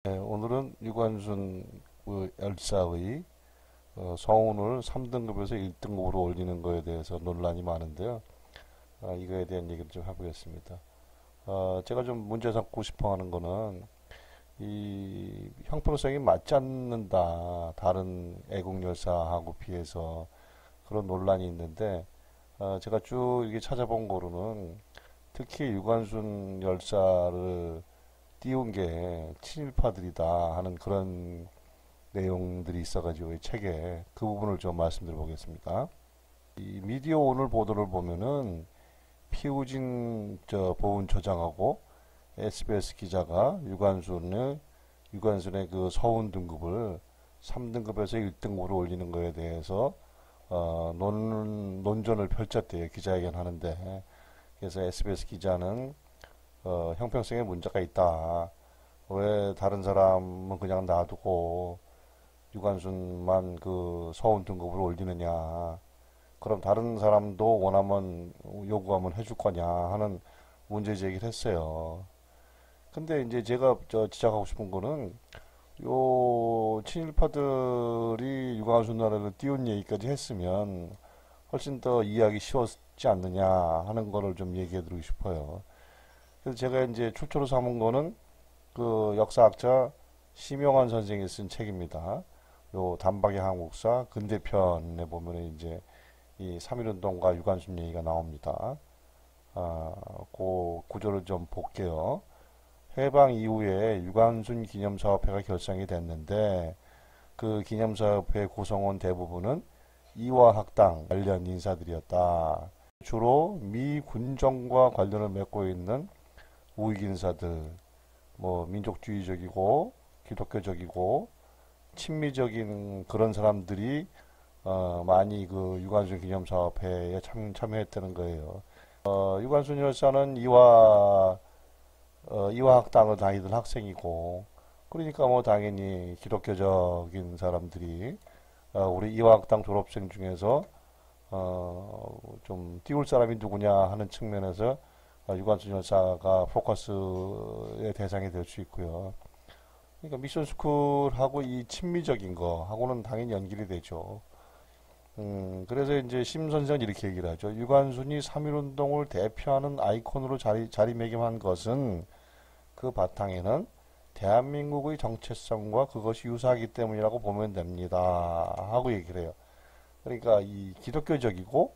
네, 오늘은 유관순 그 열사의 서운을 3등급에서 1등급으로 올리는 거에 대해서 논란이 많은데요. 이거에 대한 얘기를 좀 해보겠습니다. 제가 좀 문제 삼고 싶어 하는 거는 이 형평성이 맞지 않는다. 다른 애국 열사하고 비해서 그런 논란이 있는데, 제가 쭉 이렇게 찾아본 거로는 특히 유관순 열사를 띄운 게 친일파들이다 하는 그런 내용들이 있어가지고 이 책에 그 부분을 좀 말씀드려 보겠습니다. 이 미디어 오늘 보도를 보면은 피우진 보훈처장하고 SBS 기자가 유관순의 그 서훈 등급을 3등급에서 1등급으로 올리는 거에 대해서 논전을 펼쳤대요. 기자회견 하는데. 그래서 SBS 기자는 형평성에 문제가 있다. 왜 다른 사람은 그냥 놔두고 유관순만 그 서훈 등급으로 올리느냐. 그럼 다른 사람도 원하면 요구하면 해줄 거냐 하는 문제 제기를 했어요. 근데 이제 제가 지적하고 싶은 거는 요 친일파들이 유관순 나라를 띄운 얘기까지 했으면 훨씬 더 이해하기 쉬웠지 않느냐 하는 거를 좀 얘기해 드리고 싶어요. 그래서 제가 이제 출처로 삼은 거는 그 역사학자 심영환 선생이 쓴 책입니다. 요 단박의 한국사 근대편에 보면은 이제 이 3.1운동과 유관순 얘기가 나옵니다. 그 구조를 좀 볼게요. 해방 이후에 유관순 기념사업회가 결성이 됐는데 그 기념사업회 구성원 대부분은 이화학당 관련 인사들이었다. 주로 미 군정과 관련을 맺고 있는 우익 인사들, 뭐 민족주의적이고 기독교적이고 친미적인 그런 사람들이 많이 그 유관순 기념사업회에 참여했다는 거예요. 유관순 열사는 이화학당을 다니던 학생이고, 그러니까 뭐 당연히 기독교적인 사람들이 우리 이화학당 졸업생 중에서 좀 띄울 사람이 누구냐 하는 측면에서 유관순 열사가 포커스의 대상이 될 수 있고요. 그러니까 미션 스쿨하고 이 친미적인 거 하고는 당연히 연결이 되죠. 그래서 이제 심 선생은 이렇게 얘기를 하죠. 유관순이 3.1운동을 대표하는 아이콘으로 자리매김한 것은 그 바탕에는 대한민국의 정체성과 그것이 유사하기 때문이라고 보면 됩니다. 하고 얘기를 해요. 그러니까 이 기독교적이고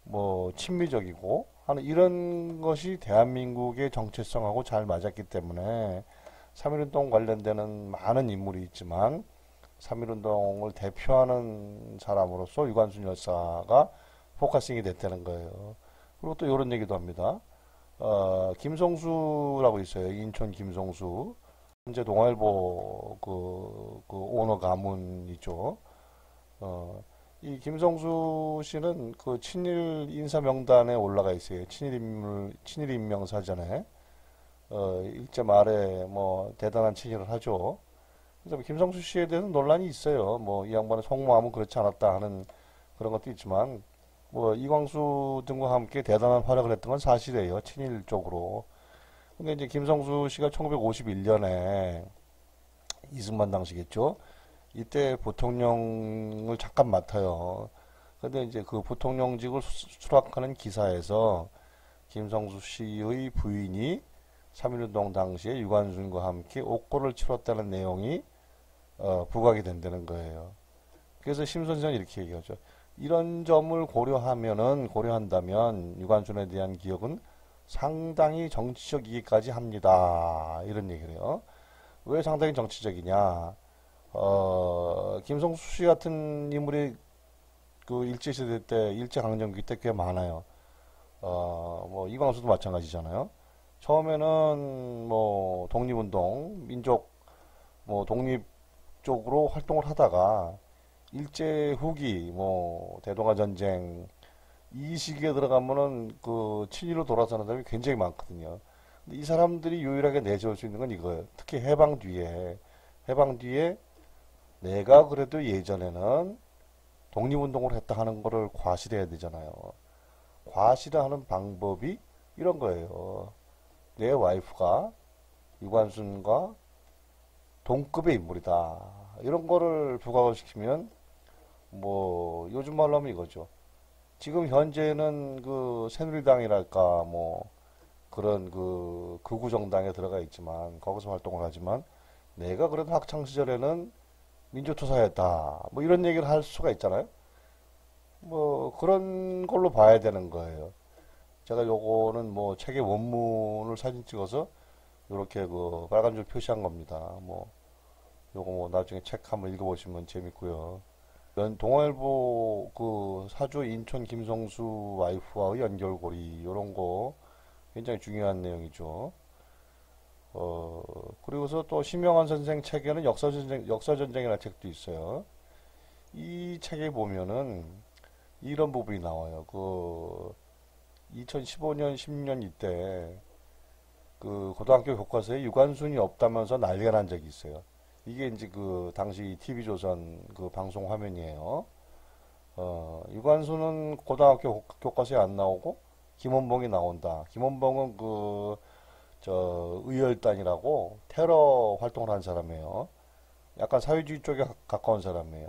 뭐 친미적이고 하는 이런 것이 대한민국의 정체성하고 잘 맞았기 때문에 3.1운동 관련되는 많은 인물이 있지만 3.1운동을 대표하는 사람으로서 유관순 열사가 포커싱이 됐다는 거예요. 그리고 또 이런 얘기도 합니다. 김성수라고 있어요. 인천 김성수. 현재 동아일보 그 오너 가문이죠. 이 김성수 씨는 그 친일 인사 명단에 올라가 있어요. 친일 인명 사전에. 일제 말에 뭐 대단한 친일을 하죠. 그래서 김성수 씨에 대해서 논란이 있어요. 뭐 이 양반의 속마음은 그렇지 않았다 하는 그런 것도 있지만 뭐 이광수 등과 함께 대단한 활약을 했던 건 사실이에요. 친일 쪽으로. 근데 이제 김성수 씨가 1951년에 이승만 당시겠죠. 이때 부통령을 잠깐 맡아요. 근데 이제 그 부통령직을 수락하는 기사에서 김성수 씨의 부인이 3.1운동 당시에 유관순과 함께 옥고를 치렀다는 내용이 부각이 된다는 거예요. 그래서 심 선생은 이렇게 얘기하죠. 이런 점을 고려한다면 유관순에 대한 기억은 상당히 정치적이기까지 합니다. 이런 얘기를 해요. 왜 상당히 정치적이냐? 김성수 씨 같은 인물이 그 일제시대 때, 일제강점기 때 꽤 많아요. 뭐 이광수도 마찬가지잖아요. 처음에는 뭐 독립운동, 민족 뭐 독립 쪽으로 활동을 하다가 일제 후기 뭐 대동아 전쟁 이 시기에 들어가면은 그 친일로 돌아서는 사람이 굉장히 많거든요. 근데 이 사람들이 유일하게 내세울 수 있는 건 이거예요. 특히 해방 뒤에 내가 그래도 예전에는 독립운동을 했다 하는 거를 과시해야 되잖아요. 과시를 하는 방법이 이런 거예요. 내 와이프가 유관순과 동급의 인물이다. 이런 거를 부각을 시키면 뭐 요즘 말로 하면 이거죠. 지금 현재는 그 새누리당이랄까 뭐 그런 그 극우 정당에 들어가 있지만 거기서 활동을 하지만 내가 그래도 학창 시절에는 민주투사였다. 뭐 이런 얘기를 할 수가 있잖아요. 뭐 그런 걸로 봐야 되는 거예요. 제가 요거는 뭐 책의 원문을 사진 찍어서 요렇게 그 빨간 줄 표시한 겁니다. 뭐 요거 뭐 나중에 책 한번 읽어보시면 재밌고요. 동아일보 그 사주 인천 김성수 와이프와의 연결고리 요런 거 굉장히 중요한 내용이죠. 그리고서 또 심영환 선생 책에는 역사전쟁이라는 책도 있어요. 이 책에 보면은 이런 부분이 나와요. 그 2015년, 16년 이때 그 고등학교 교과서에 유관순이 없다면서 난리가 난 적이 있어요. 이게 이제 그 당시 TV조선 그 방송 화면이에요. 유관순은 고등학교 교과서에 안 나오고 김원봉이 나온다. 김원봉은 그 저 의열단이라고 테러 활동을 한 사람이에요. 약간 사회주의 쪽에 가까운 사람이에요.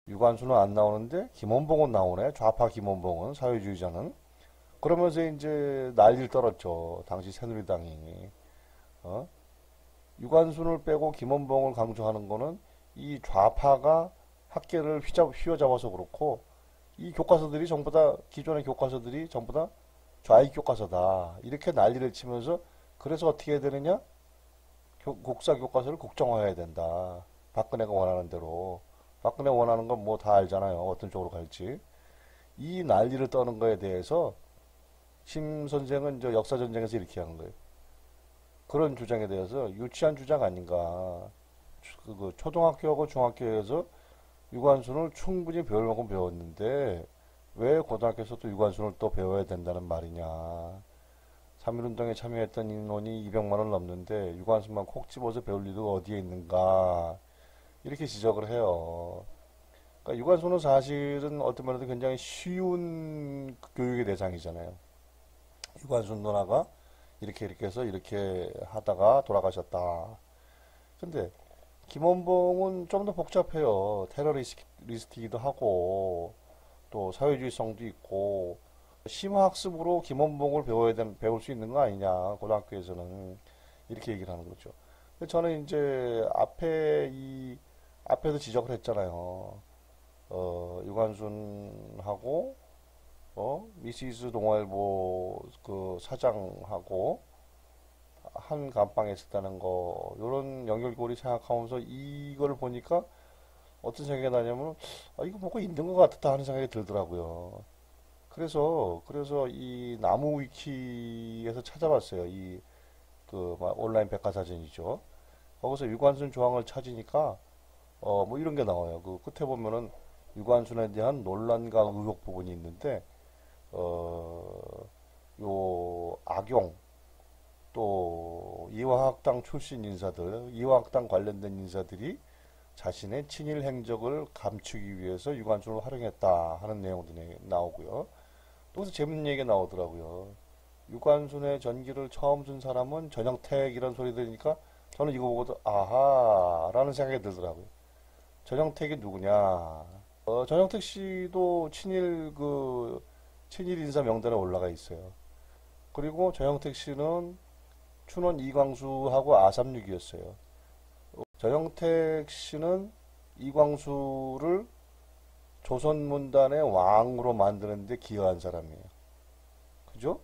유관순은 안 나오는데 김원봉은 나오네. 좌파 김원봉은 사회주의자는. 그러면서 이제 난리를 떨었죠. 당시 새누리당이. 어? 유관순을 빼고 김원봉을 강조하는 거는 이 좌파가 학계를 휘어잡아서 그렇고 이 교과서들이 전부 다 기존의 교과서들이 전부 다 좌익 교과서다. 이렇게 난리를 치면서 그래서 어떻게 해야 되느냐? 국사 교과서를 국정화해야 된다. 박근혜가 원하는 대로. 박근혜 원하는 건 뭐 다 알잖아요. 어떤 쪽으로 갈지. 이 난리를 떠는 거에 대해서 심 선생은 저 역사전쟁에서 이렇게 한 거예요. 그런 주장에 대해서 유치한 주장 아닌가. 그 초등학교하고 중학교에서 유관순을 충분히 배울 만큼 배웠는데 왜 고등학교에서 또 유관순을 또 배워야 된다는 말이냐. 3.1운동에 참여했던 인원이 200만을 넘는데 유관순만 콕 집어서 배울 리가 어디에 있는가. 이렇게 지적을 해요. 그러니까 유관순은 사실은 어떤 면에서 굉장히 쉬운 교육의 대상이잖아요. 유관순 누나가 이렇게 해서 이렇게 하다가 돌아가셨다. 근데 김원봉은 좀 더 복잡해요. 테러리스트이기도 하고 또 사회주의성도 있고 심화학습으로 김원봉을 배울 수 있는 거 아니냐 고등학교에서는 이렇게 얘기를 하는 거죠. 근데 저는 이제 앞에도 지적을 했잖아요. 유관순하고 미시즈 동아일보 그 사장하고 한 감방에 있었다는 거 요런 연결고리 생각하면서 이걸 보니까 어떤 생각이 나냐면 이거 뭐가 있는 것 같다 하는 생각이 들더라고요. 그래서 이 나무 위키에서 찾아봤어요. 이 그 온라인 백과사전이죠. 거기서 유관순 조항을 찾으니까 뭐 이런 게 나와요. 그 끝에 보면은 유관순에 대한 논란과 의혹 부분이 있는데 요 악용 또 이화학당 출신 인사들, 이화학당 관련된 인사들이 자신의 친일 행적을 감추기 위해서 유관순을 활용했다 하는 내용도 나오고요. 또 그래서 재밌는 얘기가 나오더라고요. 유관순의 전기를 처음 준 사람은 전영택 이런 소리 들으니까 저는 이거 보고도 아하 라는 생각이 들더라고요. 전영택이 누구냐? 전영택 씨도 친일 인사 명단에 올라가 있어요. 그리고 전영택 씨는 춘원 이광수하고 아삼육이었어요. 전영택 씨는 이광수를 조선문단의 왕으로 만드는데 기여한 사람이에요. 그죠?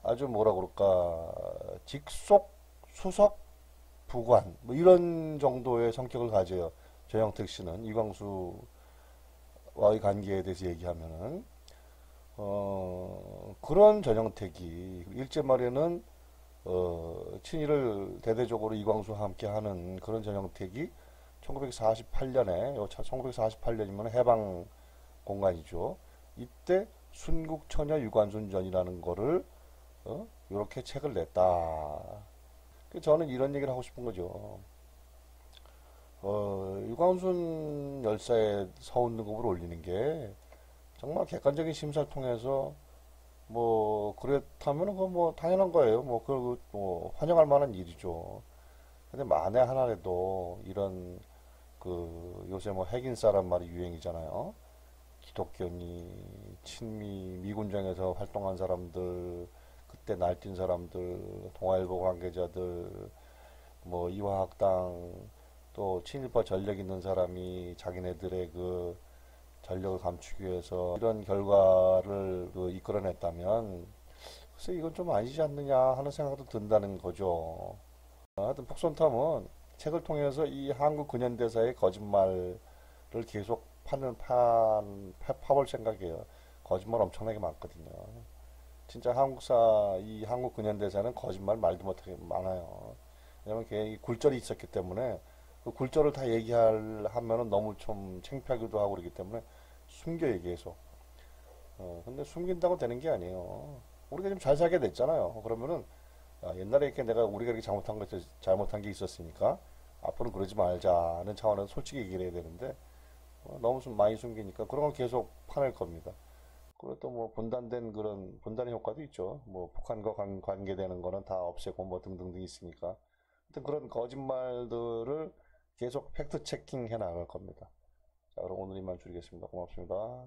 아주 뭐라 그럴까 직속 수석 부관 뭐 이런 정도의 성격을 가져요. 전영택 씨는 이광수와의 관계에 대해서 얘기하면은 그런 전영택이 일제 말에는 친일을 대대적으로 이광수와 함께 하는 그런 전영택이 1948년에 1948년이면 해방 공간이죠. 이때 순국처녀 유관순전이라는 거를 이렇게 책을 냈다. 저는 이런 얘기를 하고 싶은 거죠. 유관순 열사의 서훈 등급을 올리는 게 정말 객관적인 심사를 통해서 뭐 그렇다면 그뭐 당연한 거예요. 뭐 환영할 만한 일이죠. 근데 만에 하나라도 이런 그 요새 뭐 핵인 사람 말이 유행이잖아요. 기독교니 친미 미군정에서 활동한 사람들, 그때 날뛴 사람들, 동아일보 관계자들, 뭐 이화학당 또 친일파 전력 있는 사람이 자기네들의 그 전력을 감추기 위해서 이런 결과를 그 이끌어냈다면 글쎄 이건 좀 아니지 않느냐 하는 생각도 든다는 거죠. 하여튼 폭손탐은 책을 통해서 이 한국 근현대사의 거짓말을 계속 파볼 생각이에요. 거짓말 엄청나게 많거든요. 진짜 이 한국 근현대사는 거짓말 말도 못하게 많아요. 왜냐면 걔 굴절이 있었기 때문에 그 굴절을 다 얘기하면은 너무 좀 창피하기도 하고 그러기 때문에 숨겨요, 계속. 근데 숨긴다고 되는 게 아니에요. 우리가 좀 잘 살게 됐잖아요. 그러면은 옛날에 이렇게 우리가 이렇게 잘못한 게 있었으니까 앞으로 그러지 말자는 차원에서 솔직히 얘기를 해야 되는데 너무 좀 많이 숨기니까 그런 걸 계속 파낼 겁니다. 그리고 또 뭐 분단된 그런 분단의 효과도 있죠. 뭐 북한과 관계되는 거는 다 없애고 뭐 등등등 있으니까. 하여튼 그런 거짓말들을 계속 팩트 체킹 해 나갈 겁니다. 자, 그럼 오늘 이만 줄이겠습니다. 고맙습니다.